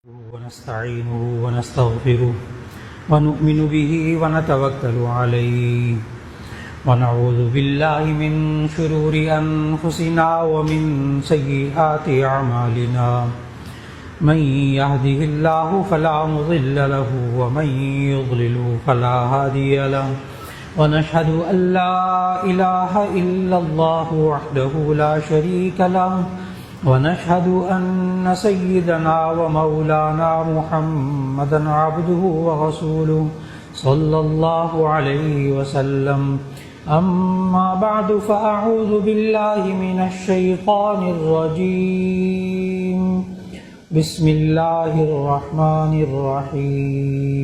ونستعينه ونستغفره ونؤمن به ونتوكل عليه ونعوذ بالله من شرور أنفسنا ومن سيئات أعمالنا من يهده الله فلا مضل له ومن يضلل فلا هادي له ونشهد أن لا إله إلا الله وحده لا شريك له ونشهد أن سيدنا ومولانا محمدا عبده ورسوله صلى الله عليه وسلم أما بعد فأعوذ بالله من الشيطان الرجيم بسم الله الرحمن الرحيم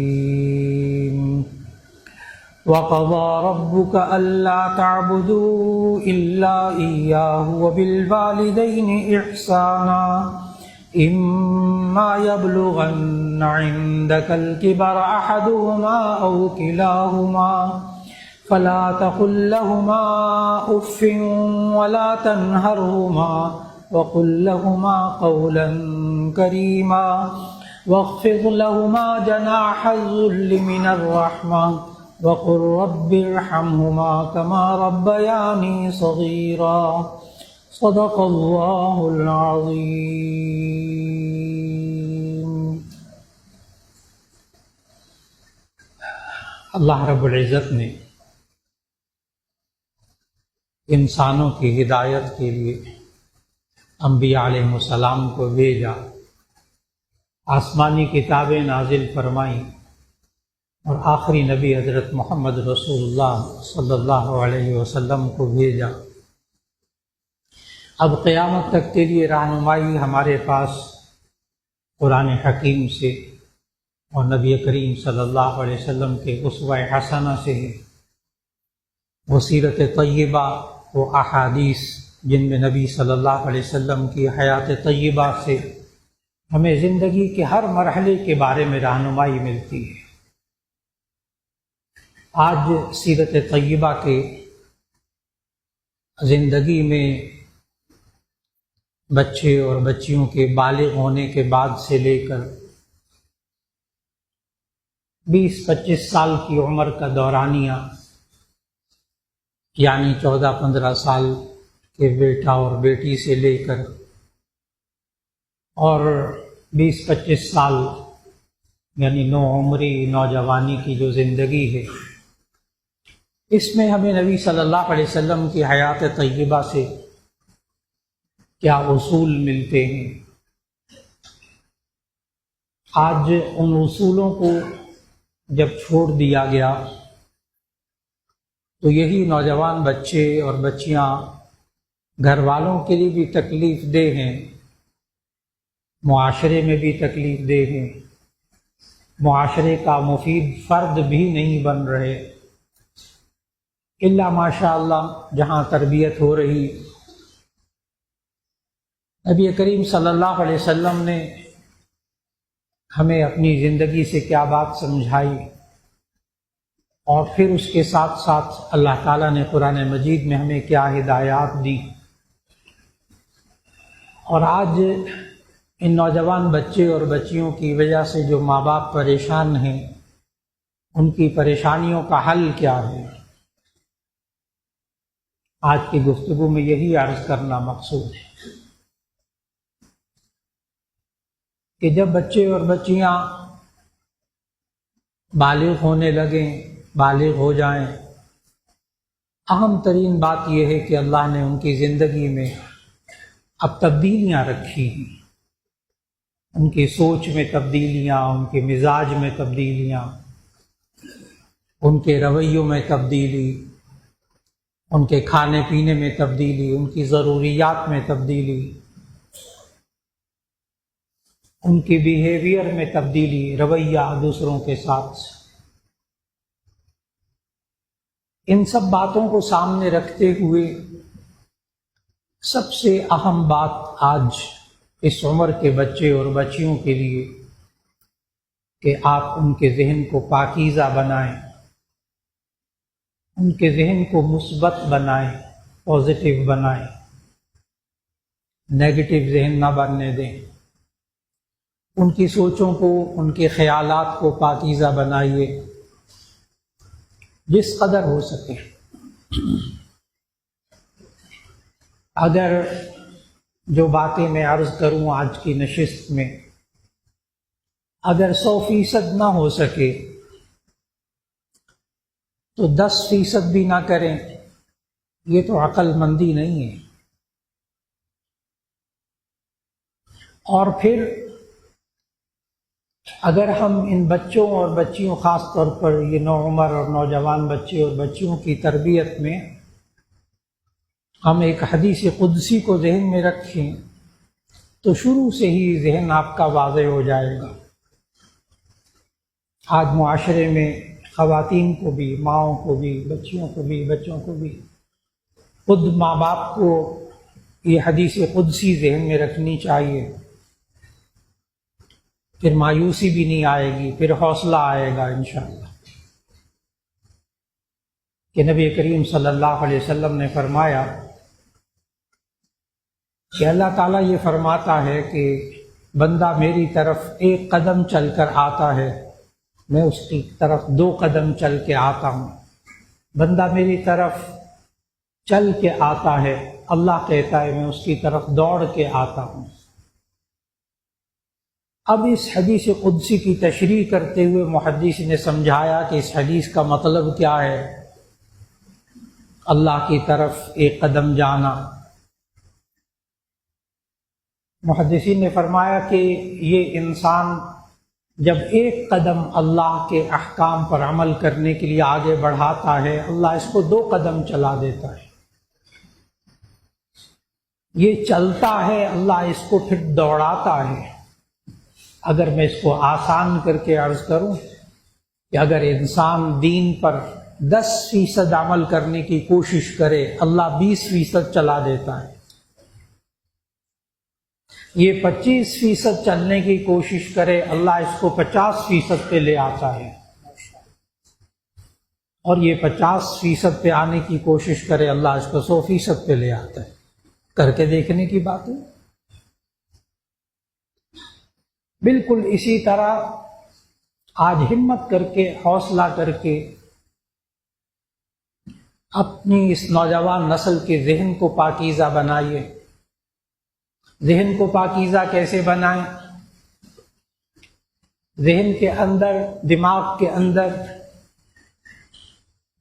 وقضى ربك ألا تعبدوا إلا إياه وبالوالدين إحسانا إما يبلغن عندك الكبر أحدهما أو كلاهما فلا تقل لهما أف ولا تنهرهما وقل لهما قولا كريما واخفض لهما جناح الذل من الرحمة وقل رب ارحمهما كما ربياني صغيرا صدق الله العظيم۔ اللہ رب العزت نے انسانوں کی ہدایت کے لیے انبیاء علیہ السلام کو بھیجا، آسمانی کتابیں نازل فرمائیں اور آخری نبی حضرت محمد رسول اللہ صلی اللہ علیہ وسلم کو بھیجا۔ اب قیامت تک کے لیے رہنمائی ہمارے پاس قرآن حکیم سے اور نبی کریم صلی اللہ علیہ وسلم کے اسوہ حسنہ سے ہے۔ وہ سیرت طیبہ، وہ احادیث جن میں نبی صلی اللہ علیہ وسلم کی حیات طیبہ سے ہمیں زندگی کے ہر مرحلے کے بارے میں رہنمائی ملتی ہے۔ آج سیرت طیبہ کے زندگی میں بچے اور بچیوں کے بالغ ہونے کے بعد سے لے کر 20-25 سال کی عمر کا دورانیہ، یعنی 14-15 سال کے بیٹا اور بیٹی سے لے کر اور 20-25 سال یعنی نوعمری نوجوانی کی جو زندگی ہے، اس میں ہمیں نبی صلی اللہ علیہ وسلم کی حیات طیبہ سے کیا اصول ملتے ہیں۔ آج ان اصولوں کو جب چھوڑ دیا گیا تو یہی نوجوان بچے اور بچیاں گھر والوں کے لیے بھی تکلیف دہ ہیں، معاشرے میں بھی تکلیف دہ ہیں، معاشرے کا مفید فرد بھی نہیں بن رہے، الا ماشاء اللہ جہاں تربیت ہو رہی۔ نبی کریم صلی اللہ علیہ وسلم نے ہمیں اپنی زندگی سے کیا بات سمجھائی، اور پھر اس کے ساتھ ساتھ اللہ تعالیٰ نے قرآن مجید میں ہمیں کیا ہدایات دی۔ اور آج ان نوجوان بچے اور بچیوں کی وجہ سے جو ماں باپ پریشان ہیں، ان کی پریشانیوں کا حل کیا ہے، آج کی گفتگو میں یہی عرض کرنا مقصود ہے کہ جب بچے اور بچیاں بالغ ہونے لگیں، بالغ ہو جائیں، اہم ترین بات یہ ہے کہ اللہ نے ان کی زندگی میں اب تبدیلیاں رکھی ہیں، ان کی سوچ میں تبدیلیاں، ان کے مزاج میں تبدیلیاں، ان کے رویوں میں تبدیلی، ان کے کھانے پینے میں تبدیلی، ان کی ضروریات میں تبدیلی، ان کی بیہیویئر میں تبدیلی، رویہ دوسروں کے ساتھ۔ ان سب باتوں کو سامنے رکھتے ہوئے سب سے اہم بات آج اس عمر کے بچے اور بچیوں کے لیے کہ آپ ان کے ذہن کو پاکیزہ بنائیں، ان کے ذہن کو مثبت بنائیں، پازیٹیو بنائیں، نیگیٹو ذہن نہ بننے دیں، ان کی سوچوں کو، ان کے خیالات کو پاکیزہ بنائیے جس قدر ہو سکے۔ اگر جو باتیں میں عرض کروں آج کی نشست میں اگر 100% نہ ہو سکے تو 10% بھی نہ کریں، یہ تو عقل مندی نہیں ہے۔ اور پھر اگر ہم ان بچوں اور بچیوں، خاص طور پر یہ نوعمر اور نوجوان بچے اور بچیوں کی تربیت میں ہم ایک حدیث قدسی کو ذہن میں رکھیں تو شروع سے ہی ذہن آپ کا واضح ہو جائے گا۔ آج معاشرے میں خواتین کو بھی، ماؤں کو بھی، بچیوں کو بھی، بچوں کو بھی، خود ماں باپ کو یہ حدیث قدسی ذہن میں رکھنی چاہیے، پھر مایوسی بھی نہیں آئے گی، پھر حوصلہ آئے گا انشاءاللہ۔ کہ نبی کریم صلی اللہ علیہ وسلم نے فرمایا کہ اللہ تعالیٰ یہ فرماتا ہے کہ بندہ میری طرف ایک قدم چل کر آتا ہے، میں اس کی طرف 2 قدم چل کے آتا ہوں۔ بندہ میری طرف چل کے آتا ہے، اللہ کہتا ہے میں اس کی طرف دوڑ کے آتا ہوں۔ اب اس حدیث قدسی کی تشریح کرتے ہوئے محدث نے سمجھایا کہ اس حدیث کا مطلب کیا ہے، اللہ کی طرف ایک قدم جانا۔ محدثین نے فرمایا کہ یہ انسان جب ایک قدم اللہ کے احکام پر عمل کرنے کے لیے آگے بڑھاتا ہے، اللہ اس کو 2 قدم چلا دیتا ہے۔ یہ چلتا ہے، اللہ اس کو پھر دوڑاتا ہے۔ اگر میں اس کو آسان کر کے عرض کروں کہ اگر انسان دین پر 10% عمل کرنے کی کوشش کرے، اللہ 20% چلا دیتا ہے۔ یہ 25% چلنے کی کوشش کرے، اللہ اس کو 50% پہ لے آتا ہے۔ اور یہ 50% پہ آنے کی کوشش کرے، اللہ اس کو 100% پہ لے آتا ہے۔ کر کے دیکھنے کی بات ہے۔ بالکل اسی طرح آج ہمت کر کے، حوصلہ کر کے اپنی اس نوجوان نسل کے ذہن کو پاکیزہ بنائیے۔ ذہن کو پاکیزہ کیسے بنائیں؟ ذہن کے اندر، دماغ کے اندر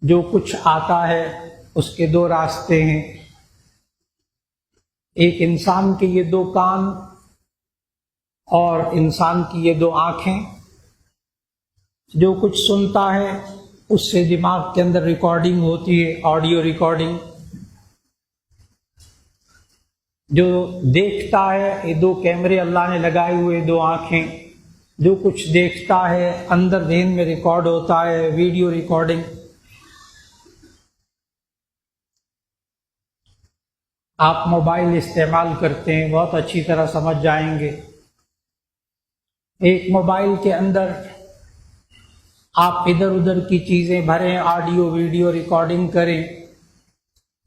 جو کچھ آتا ہے اس کے 2 راستے ہیں۔ ایک انسان کے یہ 2 کان اور انسان کی یہ 2 آنکھیں، جو کچھ سنتا ہے اس سے دماغ کے اندر ریکارڈنگ ہوتی ہے، آڈیو ریکارڈنگ۔ جو دیکھتا ہے، یہ 2 کیمرے اللہ نے لگائے ہوئے، 2 آنکھیں، جو کچھ دیکھتا ہے اندر ذہن میں ریکارڈ ہوتا ہے، ویڈیو ریکارڈنگ۔ آپ موبائل استعمال کرتے ہیں، بہت اچھی طرح سمجھ جائیں گے۔ ایک موبائل کے اندر آپ ادھر ادھر کی چیزیں بھریں، آڈیو ویڈیو ریکارڈنگ کریں،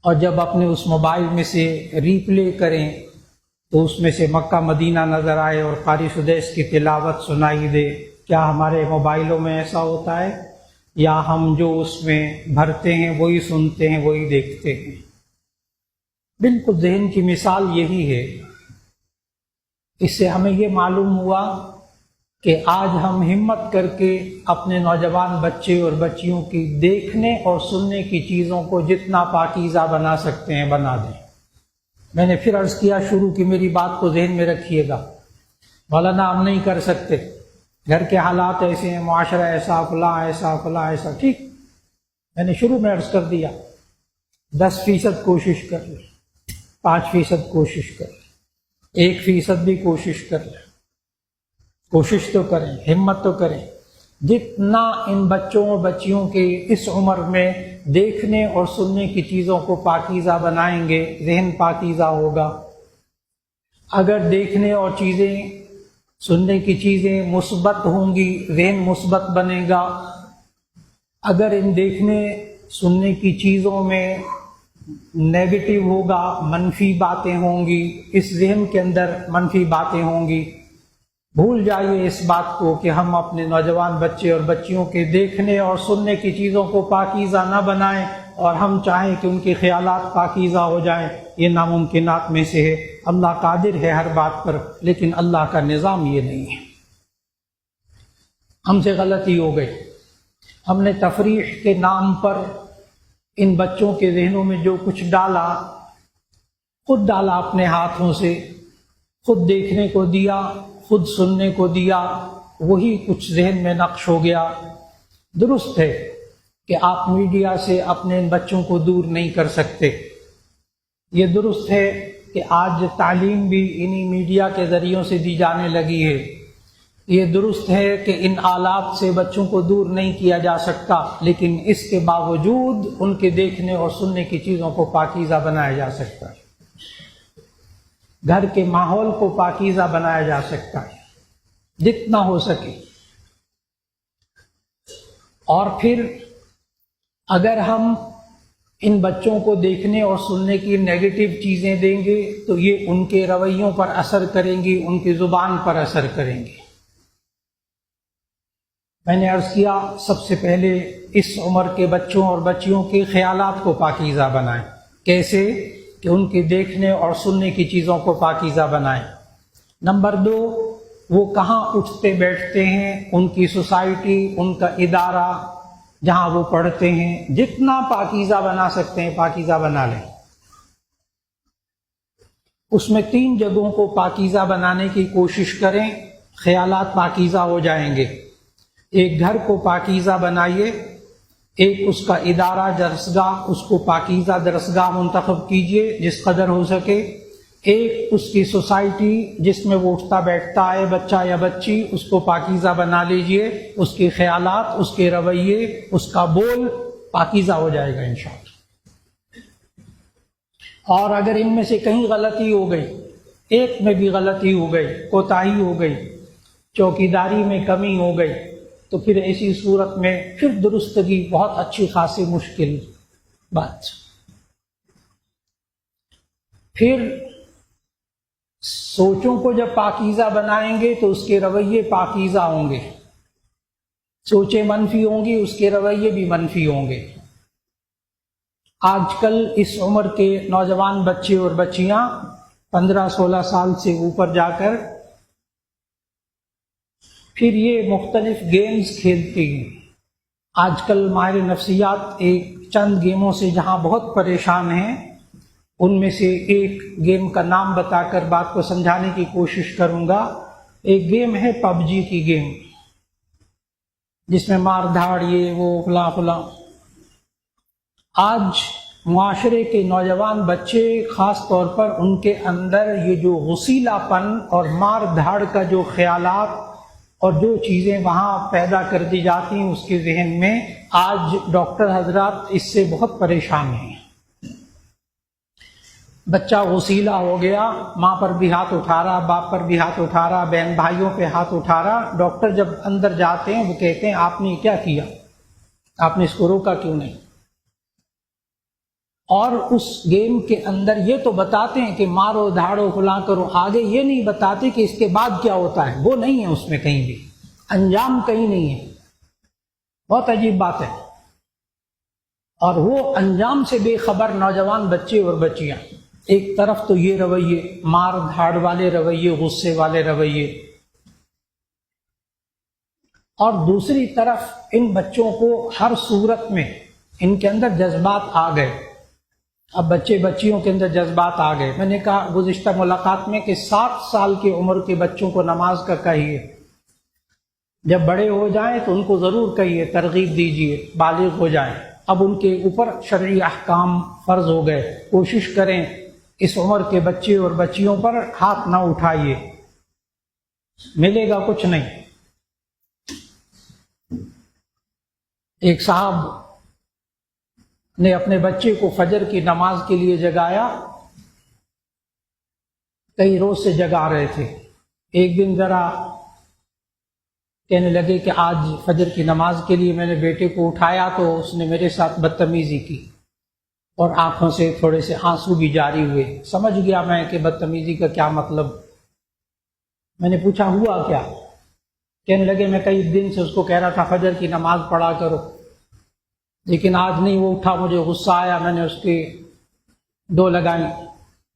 اور جب اپنے اس موبائل میں سے ریپلے کریں تو اس میں سے مکہ مدینہ نظر آئے اور قاری سدیس کی تلاوت سنائی دے۔ کیا ہمارے موبائلوں میں ایسا ہوتا ہے، یا ہم جو اس میں بھرتے ہیں وہی سنتے ہیں، وہی دیکھتے ہیں؟ بالکل ذہن کی مثال یہی ہے۔ اس سے ہمیں یہ معلوم ہوا کہ آج ہم ہمت کر کے اپنے نوجوان بچے اور بچیوں کی دیکھنے اور سننے کی چیزوں کو جتنا پاکیزہ بنا سکتے ہیں بنا دیں۔ میں نے پھر عرض کیا شروع کی، میری بات کو ذہن میں رکھیے گا۔ مولانا ہم نہیں کر سکتے، گھر کے حالات ایسے ہیں، معاشرہ ایسا، فلاں ایسا، فلاں ایسا۔ ٹھیک، میں نے شروع میں عرض کر دیا 10% کوشش کر لیں، 5% کوشش کر لیں، 1% بھی کوشش کر لیں۔ کوشش تو کریں، ہمت تو کریں۔ جتنا ان بچوں اور بچیوں کے اس عمر میں دیکھنے اور سننے کی چیزوں کو پاکیزہ بنائیں گے، ذہن پاکیزہ ہوگا۔ اگر دیکھنے اور چیزیں، سننے کی چیزیں مثبت ہوں گی، ذہن مثبت بنے گا۔ اگر ان دیکھنے سننے کی چیزوں میں نیگیٹو ہوگا، منفی باتیں ہوں گی، اس ذہن کے اندر منفی باتیں ہوں گی، بھول جائیے اس بات کو کہ ہم اپنے نوجوان بچے اور بچیوں کے دیکھنے اور سننے کی چیزوں کو پاکیزہ نہ بنائیں اور ہم چاہیں کہ ان کے خیالات پاکیزہ ہو جائیں، یہ ناممکنات میں سے ہے۔ اللہ قادر ہے ہر بات پر، لیکن اللہ کا نظام یہ نہیں ہے۔ ہم سے غلطی ہو گئی، ہم نے تفریح کے نام پر ان بچوں کے ذہنوں میں جو کچھ ڈالا، خود ڈالا اپنے ہاتھوں سے، خود دیکھنے کو دیا، خود سننے کو دیا، وہی کچھ ذہن میں نقش ہو گیا۔ درست ہے کہ آپ میڈیا سے اپنے ان بچوں کو دور نہیں کر سکتے، یہ درست ہے کہ آج تعلیم بھی انہی میڈیا کے ذریعوں سے دی جانے لگی ہے، یہ درست ہے کہ ان آلات سے بچوں کو دور نہیں کیا جا سکتا، لیکن اس کے باوجود ان کے دیکھنے اور سننے کی چیزوں کو پاکیزہ بنایا جا سکتا ہے، گھر کے ماحول کو پاکیزہ بنایا جا سکتا ہے جتنا ہو سکے۔ اور پھر اگر ہم ان بچوں کو دیکھنے اور سننے کی نیگیٹو چیزیں دیں گے تو یہ ان کے رویوں پر اثر کریں گی، ان کی زبان پر اثر کریں گی۔ میں نے عرض کیا سب سے پہلے اس عمر کے بچوں اور بچیوں کے خیالات کو پاکیزہ بنائیں۔ کیسے؟ کہ ان کے دیکھنے اور سننے کی چیزوں کو پاکیزہ بنائیں۔ نمبر 2، وہ کہاں اٹھتے بیٹھتے ہیں، ان کی سوسائٹی، ان کا ادارہ جہاں وہ پڑھتے ہیں، جتنا پاکیزہ بنا سکتے ہیں پاکیزہ بنا لیں۔ اس میں 3 جگہوں کو پاکیزہ بنانے کی کوشش کریں، خیالات پاکیزہ ہو جائیں گے۔ ایک گھر کو پاکیزہ بنائیے، ایک اس کا ادارہ درسگاہ، اس کو پاکیزہ درسگاہ منتخب کیجیے جس قدر ہو سکے۔ ایک اس کی سوسائٹی جس میں وہ اٹھتا بیٹھتا ہے بچہ یا بچی، اس کو پاکیزہ بنا لیجئے، اس کے خیالات، اس کے رویے، اس کا بول پاکیزہ ہو جائے گا انشاءاللہ۔ اور اگر ان میں سے کہیں غلطی ہو گئی، ایک میں بھی غلطی ہو گئی، کوتاہی ہو گئی، چوکیداری میں کمی ہو گئی، تو پھر ایسی صورت میں پھر درستگی بہت اچھی خاصی مشکل بات۔ پھر سوچوں کو جب پاکیزہ بنائیں گے تو اس کے رویے پاکیزہ ہوں گے۔ سوچیں منفی ہوں گی، اس کے رویے بھی منفی ہوں گے۔ آج کل اس عمر کے نوجوان بچے اور بچیاں 15-16 سال سے اوپر جا کر پھر یہ مختلف گیمز کھیلتے ہیں۔ آج کل ماہر نفسیات ایک چند گیموں سے جہاں بہت پریشان ہیں، ان میں سے ایک گیم کا نام بتا کر بات کو سمجھانے کی کوشش کروں گا۔ ایک گیم ہے PUBG کی گیم، جس میں مار دھاڑ، یہ وہ فلاں فلاں۔ آج معاشرے کے نوجوان بچے، خاص طور پر ان کے اندر یہ جو غسیلہ پن اور مار دھاڑ کا جو خیالات اور جو چیزیں وہاں پیدا کر دی جاتی ہیں اس کے ذہن میں، آج ڈاکٹر حضرات اس سے بہت پریشان ہیں۔ بچہ غسیلہ ہو گیا، ماں پر بھی ہاتھ اٹھا رہا، باپ پر بھی ہاتھ اٹھا رہا، بہن بھائیوں پہ ہاتھ اٹھا رہا۔ ڈاکٹر جب اندر جاتے ہیں وہ کہتے ہیں آپ نے کیا کیا، آپ نے اس کو روکا کیوں نہیں؟ اور اس گیم کے اندر یہ تو بتاتے ہیں کہ مارو دھاڑو فلاں کرو، آگے یہ نہیں بتاتے کہ اس کے بعد کیا ہوتا ہے، وہ نہیں ہے اس میں کہیں بھی، انجام کہیں نہیں ہے۔ بہت عجیب بات ہے۔ اور وہ انجام سے بے خبر نوجوان بچے اور بچیاں، ایک طرف تو یہ رویے، مار دھاڑ والے رویے، غصے والے رویے، اور دوسری طرف ان بچوں کو ہر صورت میں ان کے اندر جذبات آ گئے۔ اب بچے بچیوں کے اندر جذبات آ گئے۔ میں نے کہا گزشتہ ملاقات میں کہ 7 سال کی عمر کے بچوں کو نماز کا کہیے، جب بڑے ہو جائیں تو ان کو ضرور کہیے، ترغیب دیجیے، بالغ ہو جائیں۔ اب ان کے اوپر شرعی احکام فرض ہو گئے، کوشش کریں اس عمر کے بچے اور بچیوں پر ہاتھ نہ اٹھائیے، ملے گا کچھ نہیں۔ ایک صاحب نے اپنے بچے کو فجر کی نماز کے لیے جگایا، کئی روز سے جگا رہے تھے۔ ایک دن ذرا کہنے لگے کہ آج فجر کی نماز کے لیے میں نے بیٹے کو اٹھایا تو اس نے میرے ساتھ بدتمیزی کی، اور آنکھوں سے تھوڑے سے آنسو بھی جاری ہوئے۔ سمجھ گیا میں کہ بدتمیزی کا کیا مطلب۔ میں نے پوچھا ہوا کیا؟ کہنے لگے میں کئی دن سے اس کو کہہ رہا تھا فجر کی نماز پڑھا کرو، لیکن آج نہیں وہ اٹھا، مجھے غصہ آیا، میں نے اس کی 2 لگائیں،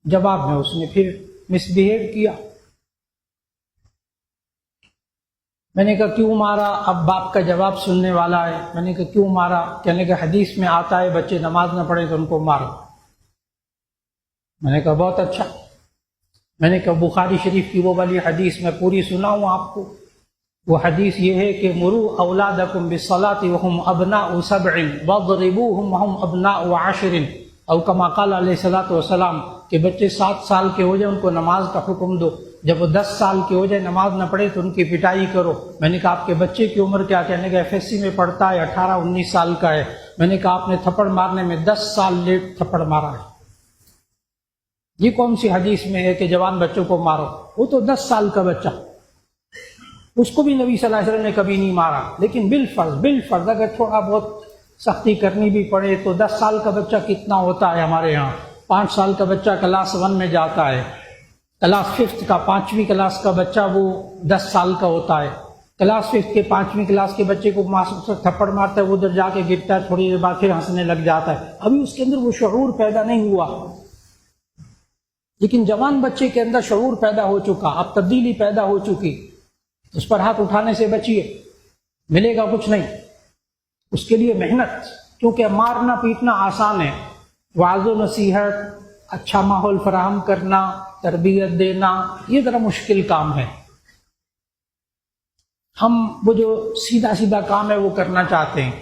جواب میں اس نے پھر مس بہیو کیا۔ میں نے کہا کیوں مارا؟ اب باپ کا جواب سننے والا ہے۔ میں نے کہا کیوں مارا؟ کہنے کہ حدیث میں آتا ہے بچے نماز نہ پڑھیں تو ان کو مارو۔ میں نے کہا بہت اچھا۔ میں نے کہا بخاری شریف کی وہ والی حدیث میں پوری سناؤں آپ کو؟ وہ حدیث یہ ہے کہ مروا اولادکم بالصلاۃ وهم ابناء 7 واضربوهم وهم ابناء 10، او کما قال علیہ الصلوۃ والسلام کہ بچے 7 سال کے ہو جائیں ان کو نماز کا حکم دو، جب وہ 10 سال کے ہو جائے نماز نہ پڑھے تو ان کی پٹائی کرو۔ میں نے کہا آپ کے بچے کی عمر کیا؟ کہنے کہ FSC میں پڑھتا ہے، 18-19 سال کا ہے۔ میں نے کہا آپ نے تھپڑ مارنے میں 10 سال لیٹ تھپڑ مارا ہے۔ یہ کون سی حدیث میں ہے کہ جوان بچوں کو مارو؟ وہ تو 10 سال کا بچہ، اس کو بھی نبی صلی اللہ علیہ وسلم نے کبھی نہیں مارا، لیکن بالفرض اگر تھوڑا بہت سختی کرنی بھی پڑے تو 10 سال کا بچہ کتنا ہوتا ہے؟ ہمارے ہاں 5 سال کا بچہ کلاس 1 میں جاتا ہے، کلاس 5 کا 5ویں کلاس کا بچہ وہ 10 سال کا ہوتا ہے۔ کلاس 5 کے 5ویں کلاس کے بچے کو ماسٹر تھپڑ مارتا ہے، وہ ادھر جا کے گرتا ہے، تھوڑی دیر بعد پھر ہنسنے لگ جاتا ہے، ابھی اس کے اندر وہ شعور پیدا نہیں ہوا۔ لیکن جوان بچے کے اندر شعور پیدا ہو چکا، اب تبدیلی پیدا ہو چکی، اس پر ہاتھ اٹھانے سے بچیے، ملے گا کچھ نہیں، اس کے لیے محنت، کیونکہ مارنا پیٹنا آسان ہے، وعظ و نصیحت، اچھا ماحول فراہم کرنا، تربیت دینا، یہ ذرا مشکل کام ہے۔ ہم وہ جو سیدھا کام ہے وہ کرنا چاہتے ہیں،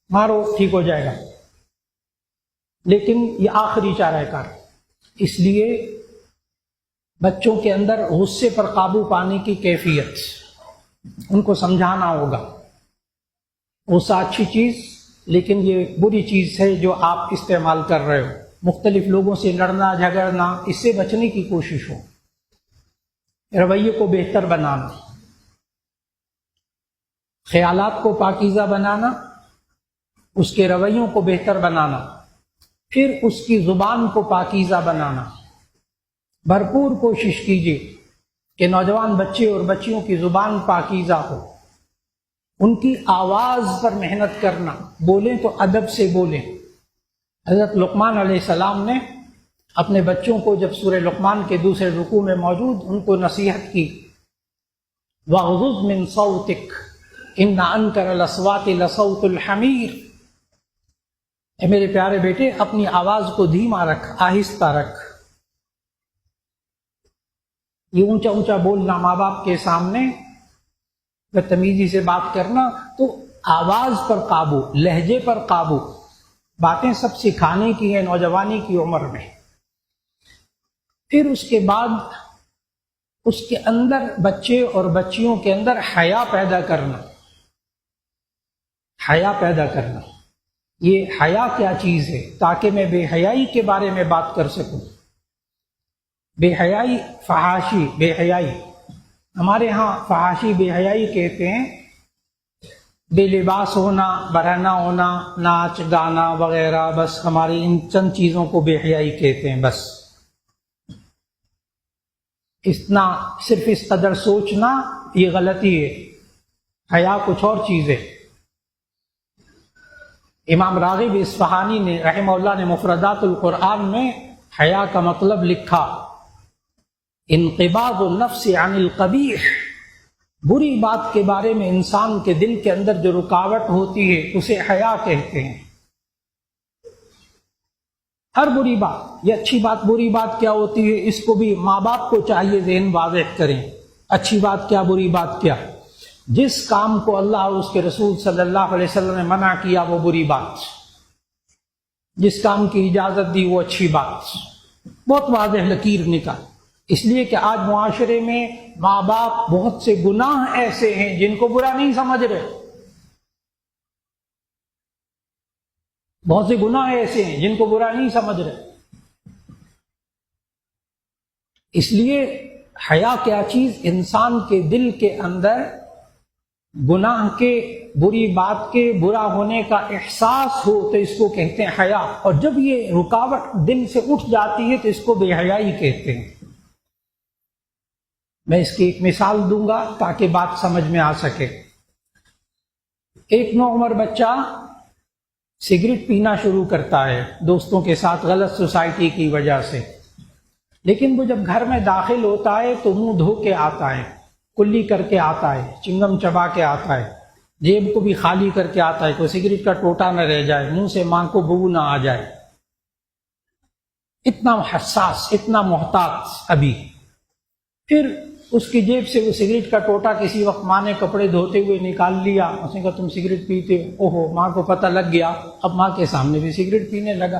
مارو ٹھیک ہو جائے گا، لیکن یہ آخری چارہ کار۔ اس لیے بچوں کے اندر غصے پر قابو پانے کی کیفیت، ان کو سمجھانا ہوگا غصہ اچھی چیز، لیکن یہ بری چیز ہے جو آپ استعمال کر رہے ہو۔ مختلف لوگوں سے لڑنا جھگڑنا، اس سے بچنے کی کوشش ہو، رویے کو بہتر بنانا، خیالات کو پاکیزہ بنانا، اس کے رویوں کو بہتر بنانا، پھر اس کی زبان کو پاکیزہ بنانا۔ بھرپور کوشش کیجیے کہ نوجوان بچے اور بچیوں کی زبان پاکیزہ ہو، ان کی آواز پر محنت کرنا، بولیں تو ادب سے بولیں۔ حضرت لقمان علیہ السلام نے اپنے بچوں کو جب سورہ لقمان کے دوسرے رکوع میں موجود ان کو نصیحت کی، وَاغْضُضْ مِنْ صَوْتِكَ إِنَّ أَنْكَرَ الْأَصْوَاتِ لَصَوْتُ الْحَمِيرِ، اے میرے پیارے بیٹے اپنی آواز کو دھیما رکھ، آہستہ رکھ۔ یہ اونچا اونچا بولنا ماں باپ کے سامنے، بدتمیزی سے بات کرنا، تو آواز پر قابو، لہجے پر قابو، باتیں سب سکھانے کی ہیں نوجوانی کی عمر میں۔ پھر اس کے بعد اس کے اندر بچے اور بچیوں کے اندر حیا پیدا کرنا، حیا پیدا کرنا۔ یہ حیا کیا چیز ہے تاکہ میں بے حیائی کے بارے میں بات کر سکوں۔ بے حیائی، فحاشی، بے حیائی، ہمارے ہاں فحاشی بے حیائی کہتے ہیں، بے لباس ہونا، برہنہ ہونا، ناچ گانا وغیرہ، بس ہماری ان چند چیزوں کو بے حیائی کہتے ہیں۔ بس اتنا، صرف اس قدر سوچنا یہ غلطی ہے، حیا کچھ اور چیز ہے۔ امام راغب اصفہانی نے رحمہ اللہ نے مفردات القرآن میں حیا کا مطلب لکھا، انقباض النفس عن القبیح، بری بات کے بارے میں انسان کے دل کے اندر جو رکاوٹ ہوتی ہے اسے حیا کہتے ہیں۔ ہر بری بات، یہ اچھی بات بری بات کیا ہوتی ہے، اس کو بھی ماں باپ کو چاہیے ذہن واضح کریں، اچھی بات کیا بری بات کیا۔ جس کام کو اللہ اور اس کے رسول صلی اللہ علیہ وسلم نے منع کیا وہ بری بات، جس کام کی اجازت دی وہ اچھی بات، بہت واضح لکیر نکال۔ اس لیے کہ آج معاشرے میں ماں باپ بہت سے گناہ ایسے ہیں جن کو برا نہیں سمجھ رہے، بہت سے گناہ ایسے ہیں جن کو برا نہیں سمجھ رہے۔ اس لیے حیا کیا چیز، انسان کے دل کے اندر گناہ کے، بری بات کے، برا ہونے کا احساس ہو تو اس کو کہتے ہیں حیا، اور جب یہ رکاوٹ دل سے اٹھ جاتی ہے تو اس کو بے حیائی کہتے ہیں۔ میں اس کی ایک مثال دوں گا تاکہ بات سمجھ میں آ سکے۔ ایک نوعمر بچہ سگریٹ پینا شروع کرتا ہے دوستوں کے ساتھ غلط سوسائٹی کی وجہ سے، لیکن وہ جب گھر میں داخل ہوتا ہے تو منہ دھو کے آتا ہے، کلی کر کے آتا ہے، چنگم چبا کے آتا ہے، جیب کو بھی خالی کر کے آتا ہے، کوئی سگریٹ کا ٹوٹا نہ رہ جائے، منہ سے ماں کو بو نہ آ جائے، اتنا حساس، اتنا محتاط ابھی۔ پھر اس کی جیب سے وہ سگریٹ کا ٹوٹا کسی وقت ماں نے کپڑے دھوتے ہوئے نکال لیا، اس نے کہا تم سگریٹ پیتے ہو، اوہو، ماں کو پتہ لگ گیا، اب ماں کے سامنے بھی سگریٹ پینے لگا۔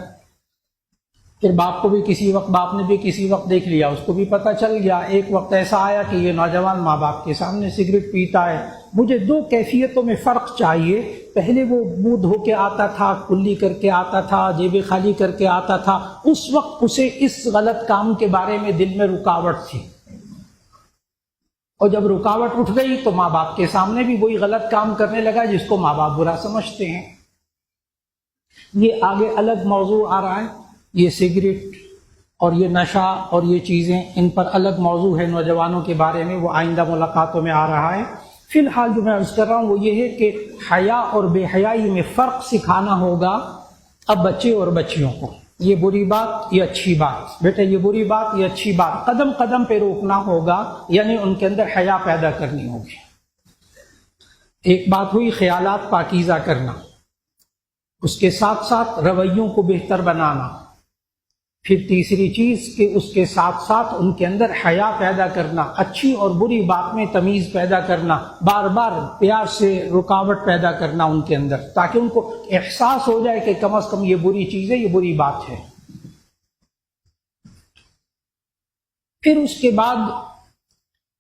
پھر باپ کو بھی کسی وقت، باپ نے بھی کسی وقت دیکھ لیا، اس کو بھی پتہ چل گیا۔ ایک وقت ایسا آیا کہ یہ نوجوان ماں باپ کے سامنے سگریٹ پیتا ہے۔ مجھے دو کیفیتوں میں فرق چاہیے، پہلے وہ منہ دھو کے آتا تھا، کلی کر کے آتا تھا، جیبیں خالی کر کے آتا تھا، اس وقت اسے اس غلط کام کے بارے میں دل میں رکاوٹ تھی، اور جب رکاوٹ اٹھ گئی تو ماں باپ کے سامنے بھی وہی غلط کام کرنے لگا جس کو ماں باپ برا سمجھتے ہیں۔ یہ آگے الگ موضوع آ رہا ہے، یہ سگریٹ اور یہ نشہ اور یہ چیزیں، ان پر الگ موضوع ہے نوجوانوں کے بارے میں، وہ آئندہ ملاقاتوں میں آ رہا ہے۔ فی الحال جو میں عرض کر رہا ہوں وہ یہ ہے کہ حیا اور بے حیائی میں فرق سکھانا ہوگا اب بچے اور بچیوں کو۔ یہ بری بات، یہ اچھی بات، بیٹا یہ بری بات، یہ اچھی بات، قدم قدم پہ روکنا ہوگا، یعنی ان کے اندر حیا پیدا کرنی ہوگی۔ ایک بات ہوئی خیالات پاکیزہ کرنا، اس کے ساتھ ساتھ رویوں کو بہتر بنانا، پھر تیسری چیز کہ اس کے ساتھ ساتھ ان کے اندر حیا پیدا کرنا، اچھی اور بری بات میں تمیز پیدا کرنا، بار بار پیار سے رکاوٹ پیدا کرنا ان کے اندر، تاکہ ان کو احساس ہو جائے کہ کم از کم یہ بری چیز ہے، یہ بری بات ہے۔ پھر اس کے بعد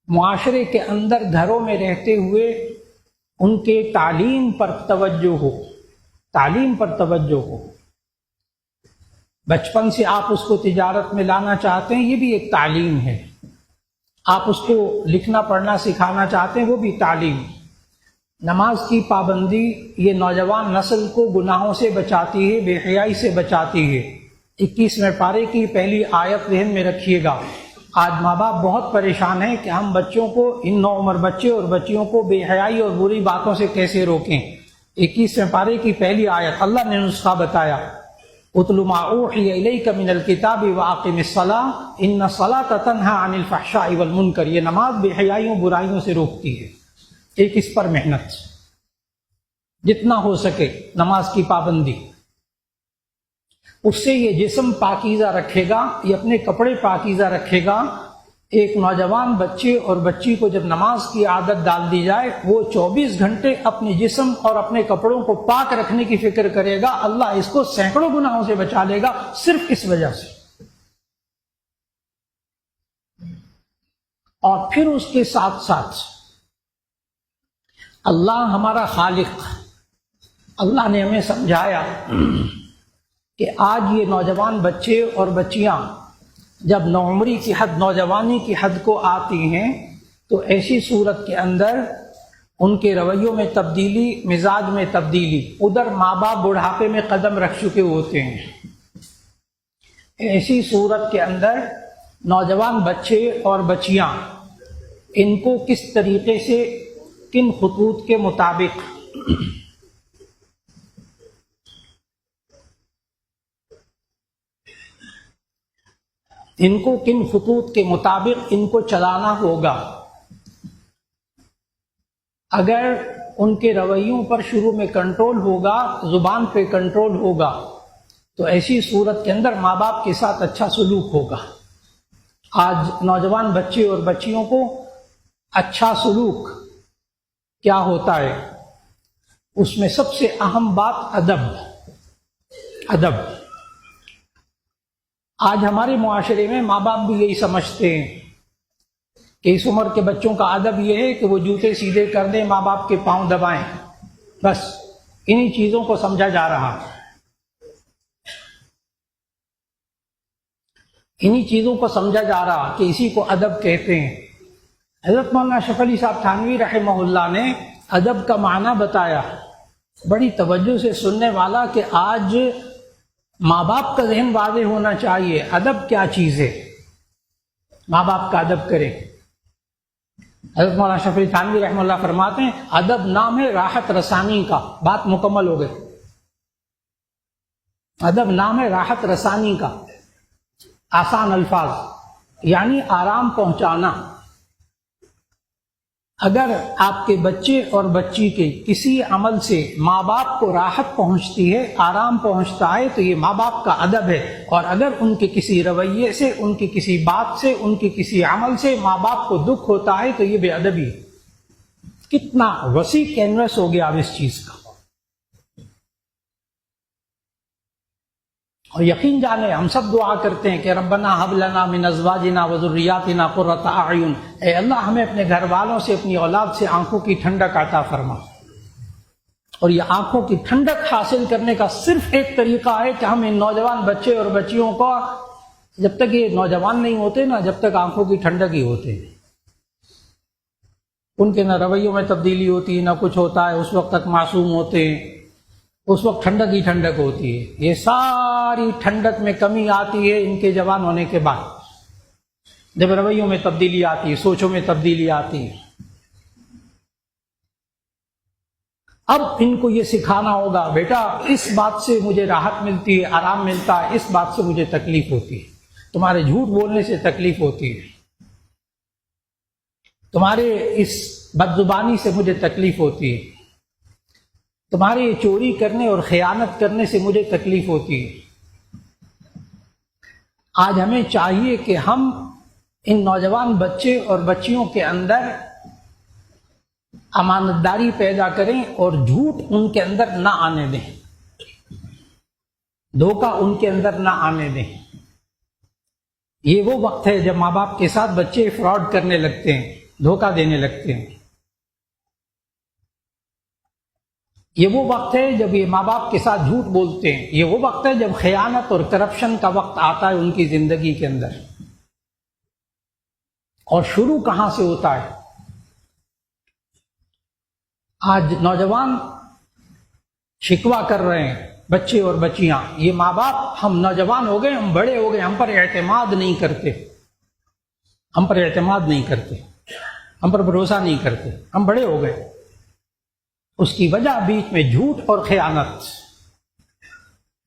معاشرے کے اندر گھروں میں رہتے ہوئے ان کے تعلیم پر توجہ ہو، تعلیم پر توجہ ہو۔ بچپن سے آپ اس کو تجارت میں لانا چاہتے ہیں، یہ بھی ایک تعلیم ہے۔ آپ اس کو لکھنا پڑھنا سکھانا چاہتے ہیں، وہ بھی تعلیم۔ نماز کی پابندی یہ نوجوان نسل کو گناہوں سے بچاتی ہے، بے حیائی سے بچاتی ہے۔ 21ویں پارے کی پہلی آیت ذہن میں رکھیے گا۔ آج ماں باپ بہت پریشان ہیں کہ ہم بچوں کو، ان نوعمر بچے اور بچیوں کو بے حیائی اور بری باتوں سے کیسے روکیں۔ 21ویں پارے کی پہلی آیت، اللہ نے نسخہ بتایا، اتل ما اوحی الیک من الکتاب واقم الصلاۃ ان الصلاۃ تنہی عن الفحشاء والمنکر۔ یہ نماز بے حیائیوں برائیوں سے روکتی ہے۔ ایک اس پر محنت، جتنا ہو سکے نماز کی پابندی، اس سے یہ جسم پاکیزہ رکھے گا، یہ اپنے کپڑے پاکیزہ رکھے گا۔ ایک نوجوان بچے اور بچی کو جب نماز کی عادت ڈال دی جائے، وہ 24 گھنٹے اپنے جسم اور اپنے کپڑوں کو پاک رکھنے کی فکر کرے گا، اللہ اس کو سینکڑوں گناہوں سے بچا لے گا صرف اس وجہ سے۔ اور پھر اس کے ساتھ ساتھ اللہ ہمارا خالق، اللہ نے ہمیں سمجھایا کہ آج یہ نوجوان بچے اور بچیاں جب نوعمری کی حد، نوجوانی کی حد کو آتی ہیں تو ایسی صورت کے اندر ان کے رویوں میں تبدیلی، مزاج میں تبدیلی، ادھر ماں باپ بڑھاپے میں قدم رکھ چکے ہوتے ہیں۔ ایسی صورت کے اندر نوجوان بچے اور بچیاں، ان کو کس طریقے سے، کن خطوط کے مطابق ان کو کن خطوط کے مطابق ان کو چلانا ہوگا۔ اگر ان کے رویوں پر شروع میں کنٹرول ہوگا، زبان پہ کنٹرول ہوگا، تو ایسی صورت کے اندر ماں باپ کے ساتھ اچھا سلوک ہوگا۔ آج نوجوان بچے اور بچیوں کو اچھا سلوک کیا ہوتا ہے، اس میں سب سے اہم بات ادب۔ ادب آج ہمارے معاشرے میں ماں باپ بھی یہی سمجھتے ہیں کہ اس عمر کے بچوں کا ادب یہ ہے کہ وہ جوتے سیدھے کر دیں، ماں باپ کے پاؤں دبائیں، بس انہی چیزوں کو سمجھا جا رہا، انہی چیزوں کو سمجھا جا رہا کہ اسی کو ادب کہتے ہیں۔ حضرت مولانا اشرف علی صاحب تھانوی رحمہ اللہ نے ادب کا معنی بتایا، بڑی توجہ سے سننے والا، کہ آج ماں باپ کا ذہن واضح ہونا چاہیے ادب کیا چیز ہے، ماں باپ کا ادب کریں۔ حضرت مولانا شفیع تھانوی رحمہ اللہ فرماتے ہیں ادب نام ہے راحت رسانی کا. بات مکمل ہو گئی. ادب نام ہے راحت رسانی کا، آسان الفاظ یعنی آرام پہنچانا. اگر آپ کے بچے اور بچی کے کسی عمل سے ماں باپ کو راحت پہنچتی ہے، آرام پہنچتا ہے، تو یہ ماں باپ کا ادب ہے. اور اگر ان کے کسی رویے سے، ان کی کسی بات سے، ان کے کسی عمل سے ماں باپ کو دکھ ہوتا ہے تو یہ بے ادبی ہے. کتنا وسیع کینوس ہو گیا اب اس چیز کا. اور یقین جانے ہم سب دعا کرتے ہیں کہ ربنا ھب لنا من ازواجنا وذریاتنا قرۃ اعین، اے اللہ ہمیں اپنے گھر والوں سے، اپنی اولاد سے آنکھوں کی ٹھنڈک عطا فرما. اور یہ آنکھوں کی ٹھنڈک حاصل کرنے کا صرف ایک طریقہ ہے کہ ہم ان نوجوان بچے اور بچیوں کو، جب تک یہ نوجوان نہیں ہوتے نا، جب تک آنکھوں کی ٹھنڈک ہی ہوتے ہیں، ان کے نہ رویوں میں تبدیلی ہوتی ہے نہ کچھ ہوتا ہے، اس وقت تک معصوم ہوتے ہیں، اس وقت ٹھنڈک ہی ٹھنڈک ہوتی ہے. یہ ساری ٹھنڈک میں کمی آتی ہے ان کے جوان ہونے کے بعد، جب رویوں میں تبدیلی آتی ہے، سوچوں میں تبدیلی آتی ہے. اب ان کو یہ سکھانا ہوگا بیٹا اس بات سے مجھے راحت ملتی ہے، آرام ملتا ہے، اس بات سے مجھے تکلیف ہوتی ہے. تمہارے جھوٹ بولنے سے تکلیف ہوتی ہے، تمہارے اس بدزبانی سے مجھے تکلیف ہوتی ہے، تمہارے چوری کرنے اور خیانت کرنے سے مجھے تکلیف ہوتی ہے. آج ہمیں چاہیے کہ ہم ان نوجوان بچے اور بچیوں کے اندر امانت داری پیدا کریں اور جھوٹ ان کے اندر نہ آنے دیں، دھوکہ ان کے اندر نہ آنے دیں. یہ وہ وقت ہے جب ماں باپ کے ساتھ بچے فراڈ کرنے لگتے ہیں، دھوکہ دینے لگتے ہیں. یہ وہ وقت ہے جب یہ ماں باپ کے ساتھ جھوٹ بولتے ہیں. یہ وہ وقت ہے جب خیانت اور کرپشن کا وقت آتا ہے ان کی زندگی کے اندر. اور شروع کہاں سے ہوتا ہے؟ آج نوجوان شکوہ کر رہے ہیں، بچے اور بچیاں، یہ ماں باپ ہم نوجوان ہو گئے، ہم بڑے ہو گئے، ہم پر اعتماد نہیں کرتے، ہم پر اعتماد نہیں کرتے، ہم پر بھروسہ نہیں کرتے، ہم بڑے ہو گئے. اس کی وجہ بیچ میں جھوٹ اور خیانت.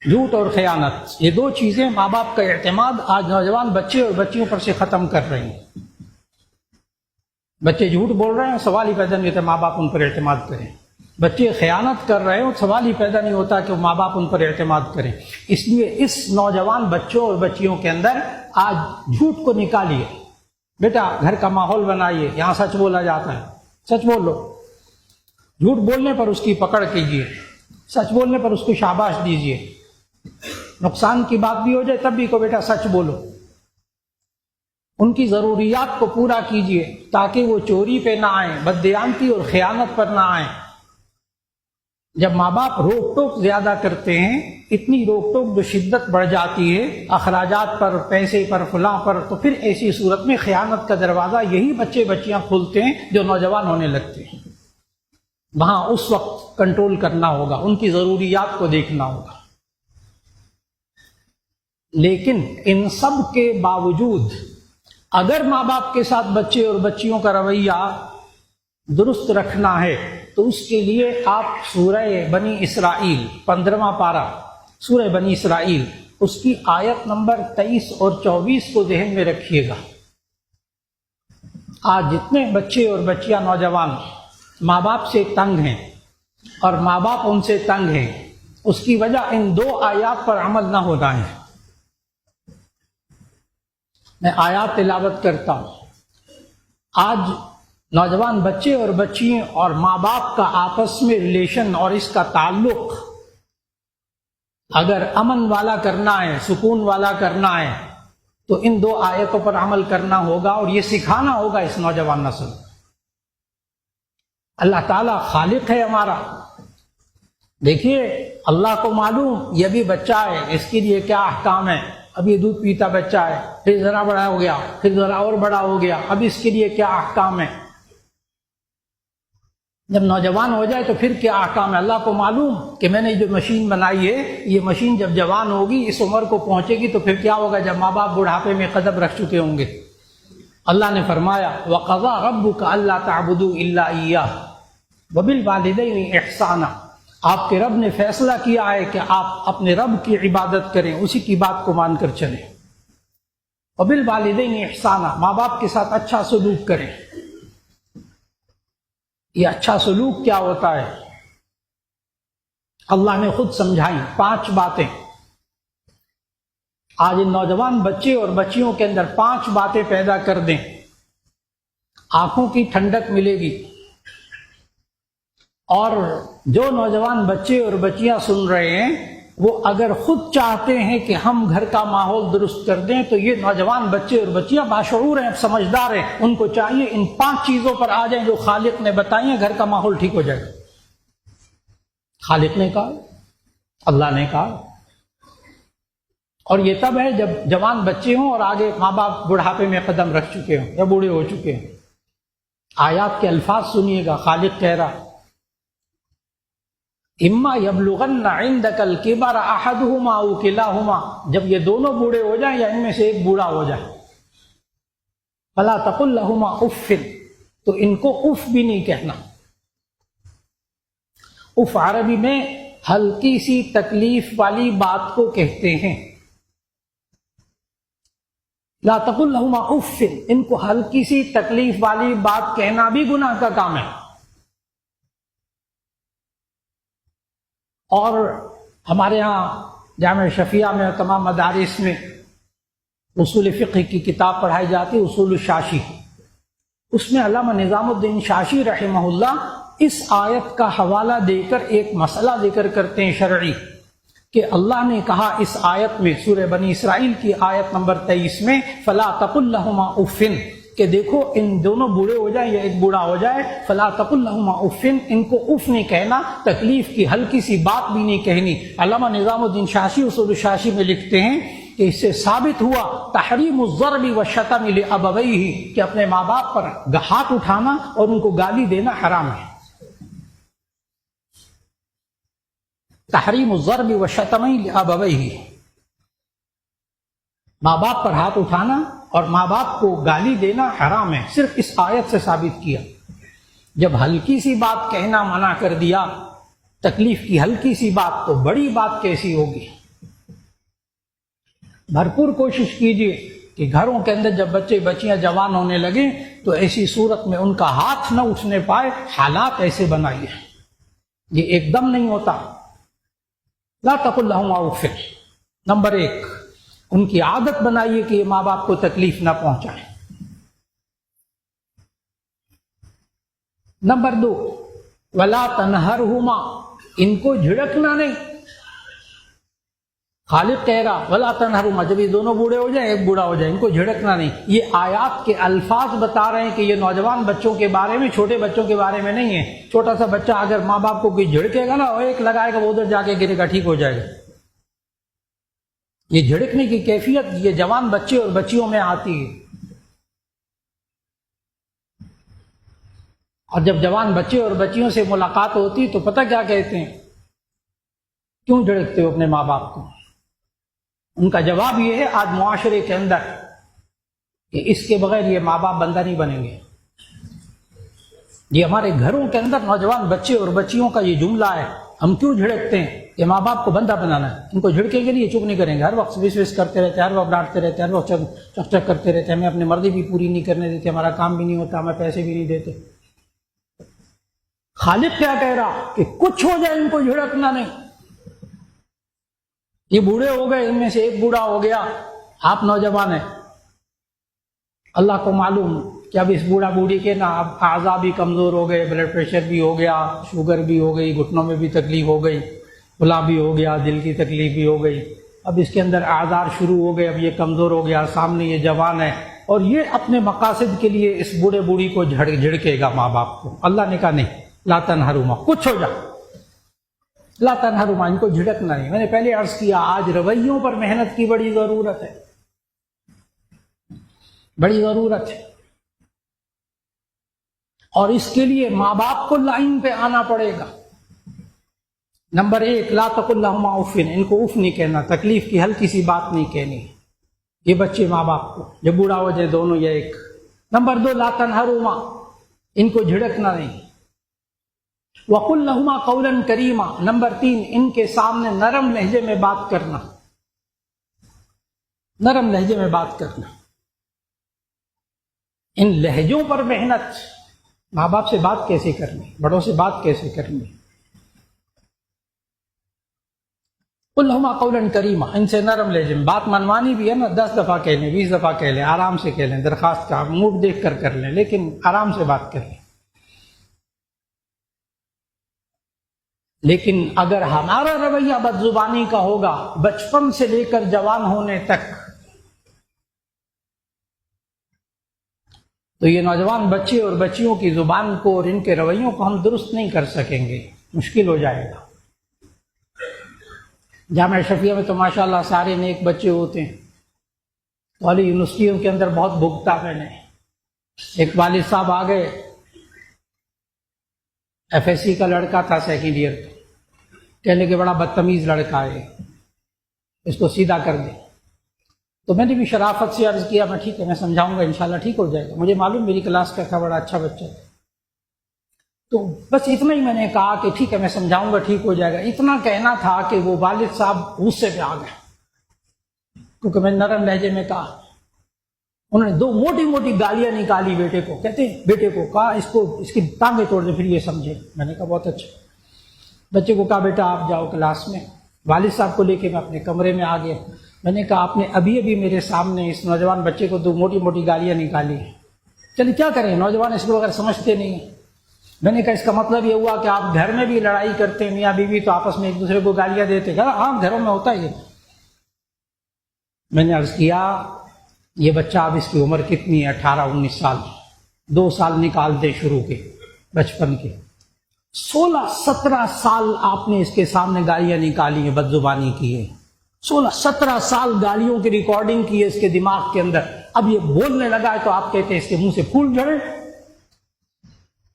جھوٹ اور خیانت، یہ دو چیزیں ماں باپ کا اعتماد آج نوجوان بچے اور بچیوں پر سے ختم کر رہے ہیں. بچے جھوٹ بول رہے ہیں، سوال ہی پیدا نہیں ہوتا ماں باپ ان پر اعتماد کریں. بچے خیانت کر رہے ہوں، سوال ہی پیدا نہیں ہوتا کہ ماں باپ ان پر اعتماد کریں. اس لیے اس نوجوان بچوں اور بچیوں کے اندر آج جھوٹ کو نکالیے. بیٹا گھر کا ماحول بنائیے، یہاں سچ بولا جاتا ہے، سچ بول لو. جھوٹ بولنے پر اس کی پکڑ کیجیے، سچ بولنے پر اس کو شاباش دیجیے. نقصان کی بات بھی ہو جائے تب بھی کو بیٹا سچ بولو. ان کی ضروریات کو پورا کیجیے تاکہ وہ چوری پہ نہ آئیں، بددیانتی اور خیانت پر نہ آئیں. جب ماں باپ روک ٹوک زیادہ کرتے ہیں، اتنی روک ٹوک جو شدت بڑھ جاتی ہے اخراجات پر، پیسے پر، فلاں پر، تو پھر ایسی صورت میں خیانت کا دروازہ یہی بچے بچیاں کھولتے ہیں جو نوجوان ہونے لگتے ہیں. وہاں اس وقت کنٹرول کرنا ہوگا، ان کی ضروریات کو دیکھنا ہوگا. لیکن ان سب کے باوجود اگر ماں باپ کے ساتھ بچے اور بچیوں کا رویہ درست رکھنا ہے تو اس کے لیے آپ سورہ بنی اسرائیل 15واں پارہ، سورہ بنی اسرائیل، اس کی آیت نمبر 23 اور 24 کو ذہن میں رکھیے گا. آج جتنے بچے اور بچیاں نوجوان ماں باپ سے تنگ ہیں اور ماں باپ ان سے تنگ ہیں، اس کی وجہ ان دو آیات پر عمل نہ ہونا ہے. میں آیات تلاوت کرتا ہوں. آج نوجوان بچے اور بچیاں اور ماں باپ کا آپس میں ریلیشن اور اس کا تعلق اگر امن والا کرنا ہے، سکون والا کرنا ہے، تو ان دو آیتوں پر عمل کرنا ہوگا اور یہ سکھانا ہوگا اس نوجوان نسل. اللہ تعالیٰ خالق ہے ہمارا. دیکھیے اللہ کو معلوم یہ بھی بچہ ہے، اس کے لیے کیا احکام ہے. اب یہ دودھ پیتا بچہ ہے، پھر ذرا بڑا ہو گیا، پھر ذرا اور بڑا ہو گیا، اب اس کے لیے کیا احکام ہے. جب نوجوان ہو جائے تو پھر کیا احکام ہے. اللہ کو معلوم کہ میں نے جو مشین بنائی ہے، یہ مشین جب جوان ہوگی، اس عمر کو پہنچے گی، تو پھر کیا ہوگا جب ماں باپ بڑھاپے میں قدم رکھ چکے ہوں گے. اللہ نے فرمایا وَقَضَىٰ رَبُّكَ أَلَّا تَعْبُدُوا إِلَّا إِيَّاهُ وَبِالْوَالِدَيْنِ إِحْسَانًا، آپ کے رب نے فیصلہ کیا ہے کہ آپ اپنے رب کی عبادت کریں، اسی کی بات کو مان کر چلیں۔ وَبِالْوَالِدَيْنِ إِحْسَانًا، ماں باپ کے ساتھ اچھا سلوک کریں۔ یہ اچھا سلوک کیا ہوتا ہے؟ اللہ نے خود سمجھائی 5 باتیں۔ آج ان نوجوان بچے اور بچیوں کے اندر 5 باتیں پیدا کر دیں، آنکھوں کی ٹھنڈک ملے گی۔ اور جو نوجوان بچے اور بچیاں سن رہے ہیں وہ اگر خود چاہتے ہیں کہ ہم گھر کا ماحول درست کر دیں تو یہ نوجوان بچے اور بچیاں باشعور ہیں، سمجھدار ہیں، ان کو چاہیے ان 5 چیزوں پر آ جائیں جو خالق نے بتائی ہیں، گھر کا ماحول ٹھیک ہو جائے گا۔ خالق نے کہا، اللہ نے کہا۔ اور یہ تب ہے جب جوان بچے ہوں اور آگے ماں باپ بڑھاپے میں قدم رکھ چکے ہوں یا بوڑھے ہو چکے ہوں۔ آیات کے الفاظ سنیے گا، خالق کہہ رہا اما یبلغن عندک الکبر احدہما او کلاہما، جب یہ دونوں بوڑھے ہو جائیں یا ان میں سے ایک بوڑھا ہو جائے، فلا تقل لہما اف، تو ان کو اف بھی نہیں کہنا۔ اف عربی میں ہلکی سی تکلیف والی بات کو کہتے ہیں۔ لا تقل لہما اف، ان کو ہلکی سی تکلیف والی بات کہنا بھی گناہ کا کام ہے۔ اور ہمارے ہاں جامع شفیعہ میں اور تمام مدارس میں اصول فقہ کی کتاب پڑھائی جاتی ہے، اصول الشاشی۔ اس میں علامہ نظام الدین شاشی رحمہ اللہ اس آیت کا حوالہ دے کر ایک مسئلہ ذکر کرتے ہیں شرعی، کہ اللہ نے کہا اس آیت میں سورہ بنی اسرائیل کی آیت نمبر 23 میں فلا تقل لہما اف، کہ دیکھو ان دونوں بوڑھے ہو جائیں یا ایک بوڑھا ہو جائے، فلا تقل لہما اف، ان کو اف نہیں کہنا، تکلیف کی ہلکی سی بات بھی نہیں کہنی۔ علامہ نظام الدین شاشی اصول الشاشی میں لکھتے ہیں کہ اس سے ثابت ہوا تحریم الضرب والشتم لابویہ، کہ اپنے ماں باپ پر ہاتھ اٹھانا اور ان کو گالی دینا حرام ہے۔ تحریم الضرب والشتم لابویہ، ماں باپ پر ہاتھ اٹھانا اور ماں باپ کو گالی دینا حرام ہے، صرف اس آیت سے ثابت کیا۔ جب ہلکی سی بات کہنا منع کر دیا، تکلیف کی ہلکی سی بات، تو بڑی بات کیسی ہوگی؟ بھرپور کوشش کیجیے کہ گھروں کے اندر جب بچے بچیاں جوان ہونے لگیں تو ایسی صورت میں ان کا ہاتھ نہ اٹھنے پائے، حالات ایسے بنائیے۔ یہ ایک دم نہیں ہوتا۔ لا تقل لہما اف، نمبر 1، ان کی عادت بنائیے کہ یہ ماں باپ کو تکلیف نہ پہنچائیں۔ نمبر 2، ولا تنہرہما، ان کو جھڑکنا نہیں۔ خالق کہہ رہا ولا تنہرہما، جب یہ دونوں بوڑھے ہو جائیں ایک بوڑھا ہو جائے، ان کو جھڑکنا نہیں۔ یہ آیات کے الفاظ بتا رہے ہیں کہ یہ نوجوان بچوں کے بارے میں، چھوٹے بچوں کے بارے میں نہیں ہے۔ چھوٹا سا بچہ اگر ماں باپ کو کوئی جھڑکے گا نا، اور ایک لگائے گا وہ ادھر جا کے گرے گا، ٹھیک ہو جائے گا۔ یہ جھڑکنے کی کیفیت یہ جوان بچے اور بچیوں میں آتی ہے۔ اور جب جوان بچے اور بچیوں سے ملاقات ہوتی تو پتہ کیا کہتے ہیں؟ کیوں جھڑکتے ہو اپنے ماں باپ کو؟ ان کا جواب یہ ہے آج معاشرے کے اندر کہ اس کے بغیر یہ ماں باپ بندہ نہیں بنیں گے۔ یہ ہمارے گھروں کے اندر نوجوان بچے اور بچیوں کا یہ جملہ ہے۔ ہم کیوں جھڑکتے ہیں؟ کہ ماں باپ کو بندہ بنانا ہے۔ ان کو جھڑکیں گے نہیں، یہ چپ نہیں کریں گے، ہر وقت وس کرتے رہتے ہیں، ہر وقت ڈانٹتے رہتے ہیں، ہر وقت چک چک کرتے رہتے ہیں، ہمیں اپنی مرضی بھی پوری نہیں کرنے دیتے، ہمارا کام بھی نہیں ہوتا، ہمیں پیسے بھی نہیں دیتے۔ خالق کیا کہہ رہا کہ کچھ ہو جائے ان کو جھڑکنا نہیں۔ یہ بوڑھے ہو گئے، ان میں سے ایک بوڑھا ہو گیا، آپ نوجوان ہیں، اللہ کو معلوم کہ اب اس بوڑھا بوڑھی کے نا اب اعضاء بھی کمزور ہو گئے، بلڈ پریشر بھی ہو گیا، شوگر بھی ہو گئی، گھٹنوں میں بھی تکلیف ہو گئی، پھلا بھی ہو گیا، دل کی تکلیف بھی ہو گئی، اب اس کے اندر اعذار شروع ہو گئے، اب یہ کمزور ہو گیا، سامنے یہ جوان ہے، اور یہ اپنے مقاصد کے لیے اس بوڑھے بوڑھی کو جھڑکے گا ماں باپ کو۔ اللہ نے کہا نہیں، لا تنہرہما، کچھ ہو جا، لا تنہرہما، ان کو جھڑکنا نہیں۔ میں نے پہلے عرض کیا آج رویوں پر محنت کی بڑی ضرورت ہے، بڑی ضرورت ہے، اور اس کے لیے ماں باپ کو لائن پہ آنا پڑے گا۔ نمبر 1، لا تقل لہما اف، ان کو اف نہیں کہنا، تکلیف کی ہلکی سی بات نہیں کہنی۔ یہ بچے ماں باپ کو جب بوڑھا ہو جائے دونوں یا ایک، نمبر 2 لا تنہرہما، ان کو جھڑکنا نہیں. وقل لہما قولا کریما، نمبر 3 ان کے سامنے نرم لہجے میں بات کرنا، نرم لہجے میں بات کرنا. ان لہجوں پر محنت، ماں باپ سے بات کیسے کرنی، بڑوں سے بات کیسے کرنی. قل لہما قولا کریما، ان سے نرم لہجے میں بات منوانی بھی ہے نا، 10 دفعہ کہہ لیں، 20 دفعہ کہہ لیں، آرام سے کہہ لیں، درخواست کا موڈ دیکھ کر لیں، لیکن آرام سے بات کر لیں. لیکن اگر ہمارا رویہ بد زبانی کا ہوگا بچپن سے لے کر جوان ہونے تک، تو یہ نوجوان بچے اور بچیوں کی زبان کو اور ان کے رویوں کو ہم درست نہیں کر سکیں گے، مشکل ہو جائے گا. جامعہ اشرفیہ میں تو ماشاءاللہ سارے نیک بچے ہوتے ہیں. والی یونیورسٹیوں کے اندر بہت بھگتا میں نے. ایک والد صاحب آ گئے، ایف ایس سی کا لڑکا تھا سیکنڈ ایئر کا، کہنے کہ بڑا بدتمیز لڑکا ہے، اس کو سیدھا کر دے. تو میں نے بھی شرافت سے عرض کیا، میں ٹھیک ہے، میں سمجھاؤں گا، انشاءاللہ ٹھیک ہو جائے گا. مجھے معلوم میری کلاس کا تھا، بڑا اچھا بچہ تھا. تو بس اتنا ہی میں نے کہا کہ ٹھیک ہے میں سمجھاؤں گا، ٹھیک ہو جائے گا. اتنا کہنا تھا کہ وہ والد صاحب غصے پہ آ گئے، کیونکہ میں نرم لہجے میں کہا. انہوں نے 2 موٹی موٹی گالیاں نکالی بیٹے کو. کہتے ہیں بیٹے کو کہا اس کی ٹانگیں توڑ دیں پھر یہ سمجھے. میں نے کہا بہت اچھا. بچے کو کہا بیٹا آپ جاؤ کلاس میں. والد صاحب کو لے کے میں اپنے کمرے میں آ گیا. میں نے کہا آپ نے ابھی میرے سامنے اس نوجوان بچے کو 2 موٹی موٹی گالیاں نکالی ہیں، چلیے کیا کریں، نوجوان اس کو اگر سمجھتے نہیں ہیں. میں نے کہا اس کا مطلب یہ ہوا کہ آپ گھر میں بھی لڑائی کرتے ہیں، میاں بیوی تو آپس میں ایک دوسرے کو گالیاں دیتے. کہا ہاں گھروں میں ہوتا ہے یہ. میں نے عرض کیا یہ بچہ اب اس کی عمر کتنی ہے، 18-19 سال، 2 سال نکال دے شروع کے بچپن کے، 16-17 سال آپ نے اس کے سامنے گالیاں نکالی ہیں، بد زبانی کی ہے. 16-17 سال گالیوں کی ریکارڈنگ کی ہے اس کے دماغ کے اندر. اب یہ بولنے لگا ہے تو آپ کہتے ہیں اس کے منہ سے پھول جھڑے.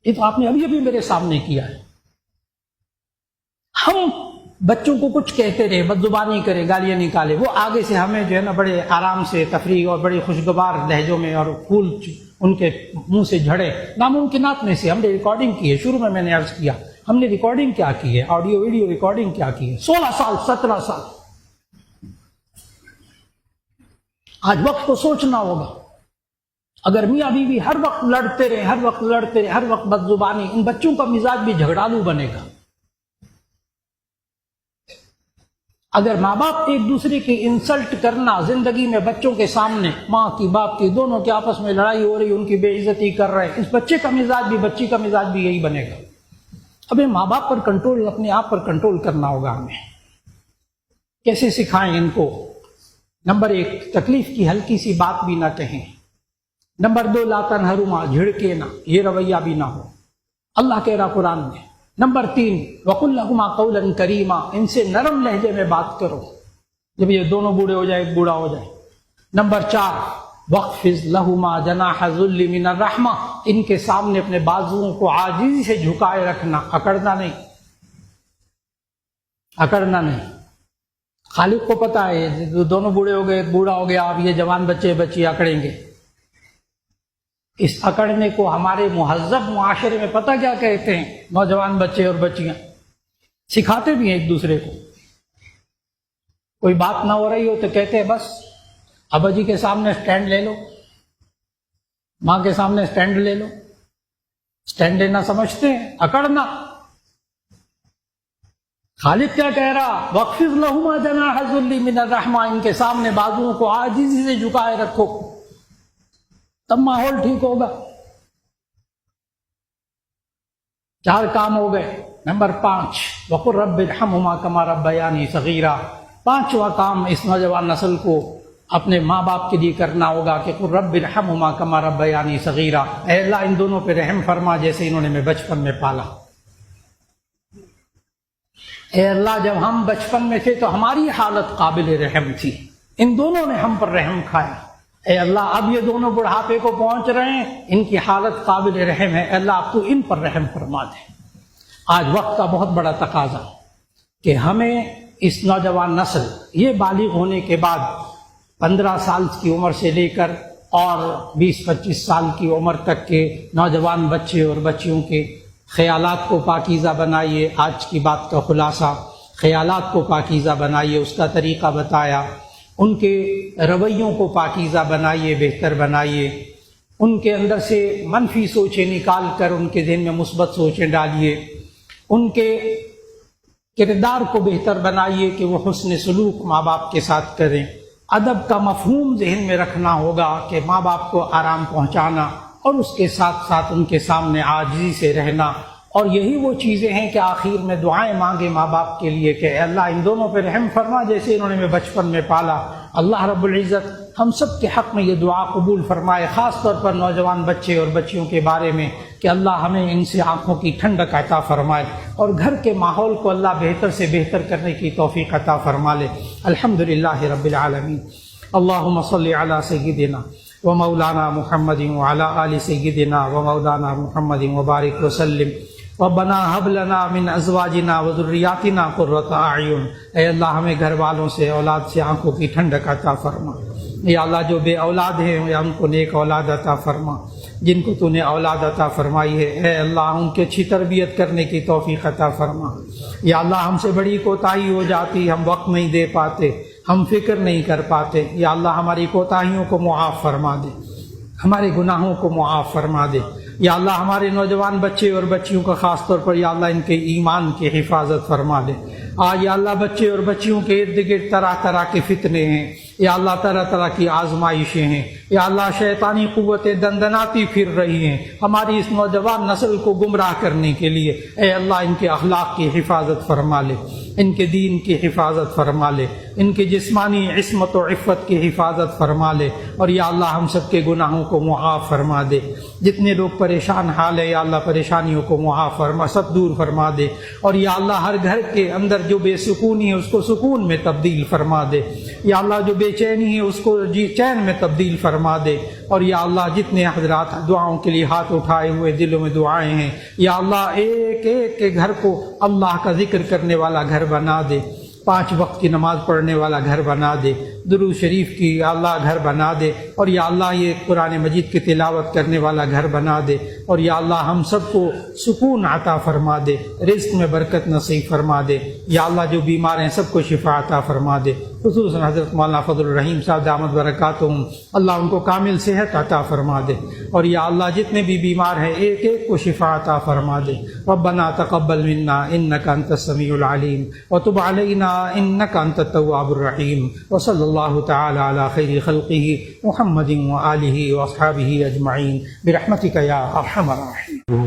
یہ تو آپ نے ابھی میرے سامنے کیا ہے. ہم بچوں کو کچھ کہتے رہے، بد زبانی کرے، گالیاں نکالے، وہ آگے سے ہمیں جو ہے نا بڑے آرام سے تفریح اور بڑی خوشگوار لہجوں میں اور پھول ان کے منہ سے جھڑے. ناممکنات میں سے ہم نے ریکارڈنگ کی ہے. شروع میں نے عرض کیا ہم نے ریکارڈنگ کیا کی ہے، آڈیو ویڈیو ریکارڈنگ کیا کی ہے. 16 سال 17 سال. آج وقت کو سوچنا ہوگا. اگر میاں بیوی ہر وقت لڑتے رہے، ہر وقت بد زبانی، ان بچوں کا مزاج بھی جھگڑالو بنے گا. اگر ماں باپ ایک دوسرے کی انسلٹ کرنا زندگی میں بچوں کے سامنے، ماں کی باپ کی دونوں کے آپس میں لڑائی ہو رہی، ان کی بے عزتی کر رہے ہیں، اس بچے کا مزاج بھی بچی کا مزاج بھی یہی بنے گا. ابھی ماں باپ پر کنٹرول، اپنے آپ پر کنٹرول کرنا ہوگا ہمیں. کیسے سکھائیں ان کو؟ نمبر 1 تکلیف کی ہلکی سی بات بھی نہ کہیں. نمبر 2 لا تنہرہما، جھڑکے نہ، یہ رویہ بھی نہ ہو، اللہ کہہ رہا قرآن میں. نمبر 3 وقل لہما قولا کریما، ان سے نرم لہجے میں بات کرو جب یہ دونوں بوڑھے ہو جائے، ایک بوڑھا ہو جائے. نمبر 4 واخفض لہما جناح الذل من الرحمہ، ان کے سامنے اپنے بازوؤں کو عاجزی سے جھکائے رکھنا، اکڑنا نہیں. خالق کو پتہ ہے دونوں بوڑھے ہو گئے، بوڑھا ہو گیا، اب یہ جوان بچے بچی اکڑیں گے. اس اکڑنے کو ہمارے مہذب معاشرے میں پتہ کیا کہتے ہیں؟ نوجوان بچے اور بچیاں سکھاتے بھی ہیں ایک دوسرے کو. کوئی بات نہ ہو رہی ہو تو کہتے ہیں بس ابا جی کے سامنے سٹینڈ لے لو، ماں کے سامنے سٹینڈ لے لو. سٹینڈ لینا سمجھتے ہیں، اکڑنا. خالق کیا کہہ رہا؟ واخفض لہما جناح الذل من الرحمہ، ان کے سامنے بازوؤں کو عاجزی سے جھکائے رکھو، تب ماحول ٹھیک ہوگا. 4 کام ہو گئے. نمبر 5 وقل رب ارحمہما کما ربیانی صغیرا. 5واں کام اس نوجوان نسل کو اپنے ماں باپ کے لیے کرنا ہوگا کہ قل رب ارحمہما کما ربیانی صغیرا، اے اللہ ان دونوں پہ رحم فرما جیسے انہوں نے میں بچپن میں پالا. اے اللہ جب ہم بچپن میں تھے تو ہماری حالت قابل رحم تھی، ان دونوں نے ہم پر رحم کھایا. اے اللہ اب یہ دونوں بڑھاپے کو پہنچ رہے ہیں، ان کی حالت قابل رحم ہے، اے اللہ اب تو ان پر رحم فرما دے. آج وقت کا بہت بڑا تقاضا کہ ہمیں اس نوجوان نسل یہ بالغ ہونے کے بعد 15 سال کی عمر سے لے کر اور 20-25 سال کی عمر تک کے نوجوان بچے اور بچیوں کے خیالات کو پاکیزہ بنائیے۔ آج کی بات کا خلاصہ، خیالات کو پاکیزہ بنائیے، اس کا طریقہ بتایا۔ ان کے رویوں کو پاکیزہ بنائیے، بہتر بنائیے۔ ان کے اندر سے منفی سوچیں نکال کر ان کے ذہن میں مثبت سوچیں ڈالیے۔ ان کے کردار کو بہتر بنائیے کہ وہ حسن سلوک ماں باپ کے ساتھ کریں۔ ادب کا مفہوم ذہن میں رکھنا ہوگا کہ ماں باپ کو آرام پہنچانا اور اس کے ساتھ ساتھ ان کے سامنے عاجزی سے رہنا۔ اور یہی وہ چیزیں ہیں کہ آخر میں دعائیں مانگے ماں باپ کے لیے کہ اے اللہ ان دونوں پہ رحم فرما، جیسے انہوں نے میں بچپن میں پالا۔ اللہ رب العزت ہم سب کے حق میں یہ دعا قبول فرمائے، خاص طور پر نوجوان بچے اور بچیوں کے بارے میں کہ اللہ ہمیں ان سے آنکھوں کی ٹھنڈک عطا فرمائے اور گھر کے ماحول کو اللہ بہتر سے بہتر کرنے کی توفیق عطا فرما لے۔ الحمدللہ رب العالمین۔ اللہم صلی علی سیدنا و مولانا محمد وعلی آل سیدنا و مولانا محمد وبارک وسلم۔ ربنا هب لنا من ازواجنا وذریاتنا قرۃ اعین۔ اے اللہ ہمیں گھر والوں سے، اولاد سے آنکھوں کی ٹھنڈک عطا فرما۔ یا اللہ جو بے اولاد ہیں یا ان کو نیک اولاد عطا فرما۔ جن کو تو نے اولاد عطا فرمائی ہے اے اللہ ان کی اچھی تربیت کرنے کی توفیق عطا فرما۔ یا اللہ ہم سے بڑی کوتاہی ہو جاتی، ہم وقت نہیں دے پاتے، ہم فکر نہیں کر پاتے۔ یا اللہ ہماری کوتاہیوں کو معاف فرما دے، ہمارے گناہوں کو معاف فرما دے۔ یا اللہ ہمارے نوجوان بچے اور بچیوں کا خاص طور پر یا اللہ ان کے ایمان کی حفاظت فرما دے۔ آج یا اللہ بچے اور بچیوں کے ارد گرد طرح طرح کے فتنے ہیں، یا اللہ طرح طرح کی آزمائشیں ہیں، یا اللہ شیطانی قوتیں دندناتی پھر رہی ہیں ہماری اس نوجوان نسل کو گمراہ کرنے کے لیے۔ اے اللہ ان کے اخلاق کی حفاظت فرما لے، ان کے دین کی حفاظت فرما لے، ان کی جسمانی عصمت و عفت کی حفاظت فرما لے، اور یا اللہ ہم سب کے گناہوں کو معاف فرما دے۔ جتنے لوگ پریشان حال ہے یا اللہ پریشانیوں کو معاف فرما، سب دور فرما دے، اور یا اللہ ہر گھر کے اندر جو بے سکونی ہے اس کو سکون میں تبدیل فرما دے۔ یا اللہ جو بے چینی ہے اس کو چین میں تبدیل فرما دے۔ اور یا اللہ جتنے حضرات دعاؤں کے لیے ہاتھ اٹھائے ہوئے دلوں میں دعائیں ہیں، یا اللہ ایک ایک کے گھر کو اللہ کا ذکر کرنے والا گھر بنا دے، 5 وقت کی نماز پڑھنے والا گھر بنا دے، درود شریف کی یا اللہ گھر بنا دے، اور یا اللہ یہ قرآن مجید کی تلاوت کرنے والا گھر بنا دے، اور یا اللہ ہم سب کو سکون عطا فرما دے، رزق میں برکت نصیب فرما دے۔ یا اللہ جو بیمار ہیں سب کو شفا عطا فرما دے، خصوصاً حضرت مولانا فضل الرحیم صاحب دامت برکاتہم، اللہ ان کو کامل صحت عطا فرما دے، اور یا اللہ جتنے بھی بیمار ہیں ایک ایک کو شفا عطا فرما دے۔ ربنا تقبل منا انک انت السمیع العلیم وتب علینا انک انت التواب الرحیم، وصلی اللہ تعالی علی خیر خلقہ محمد وآلہ واصحابہ اجمعین برحمتک یا ارحم الراحمین۔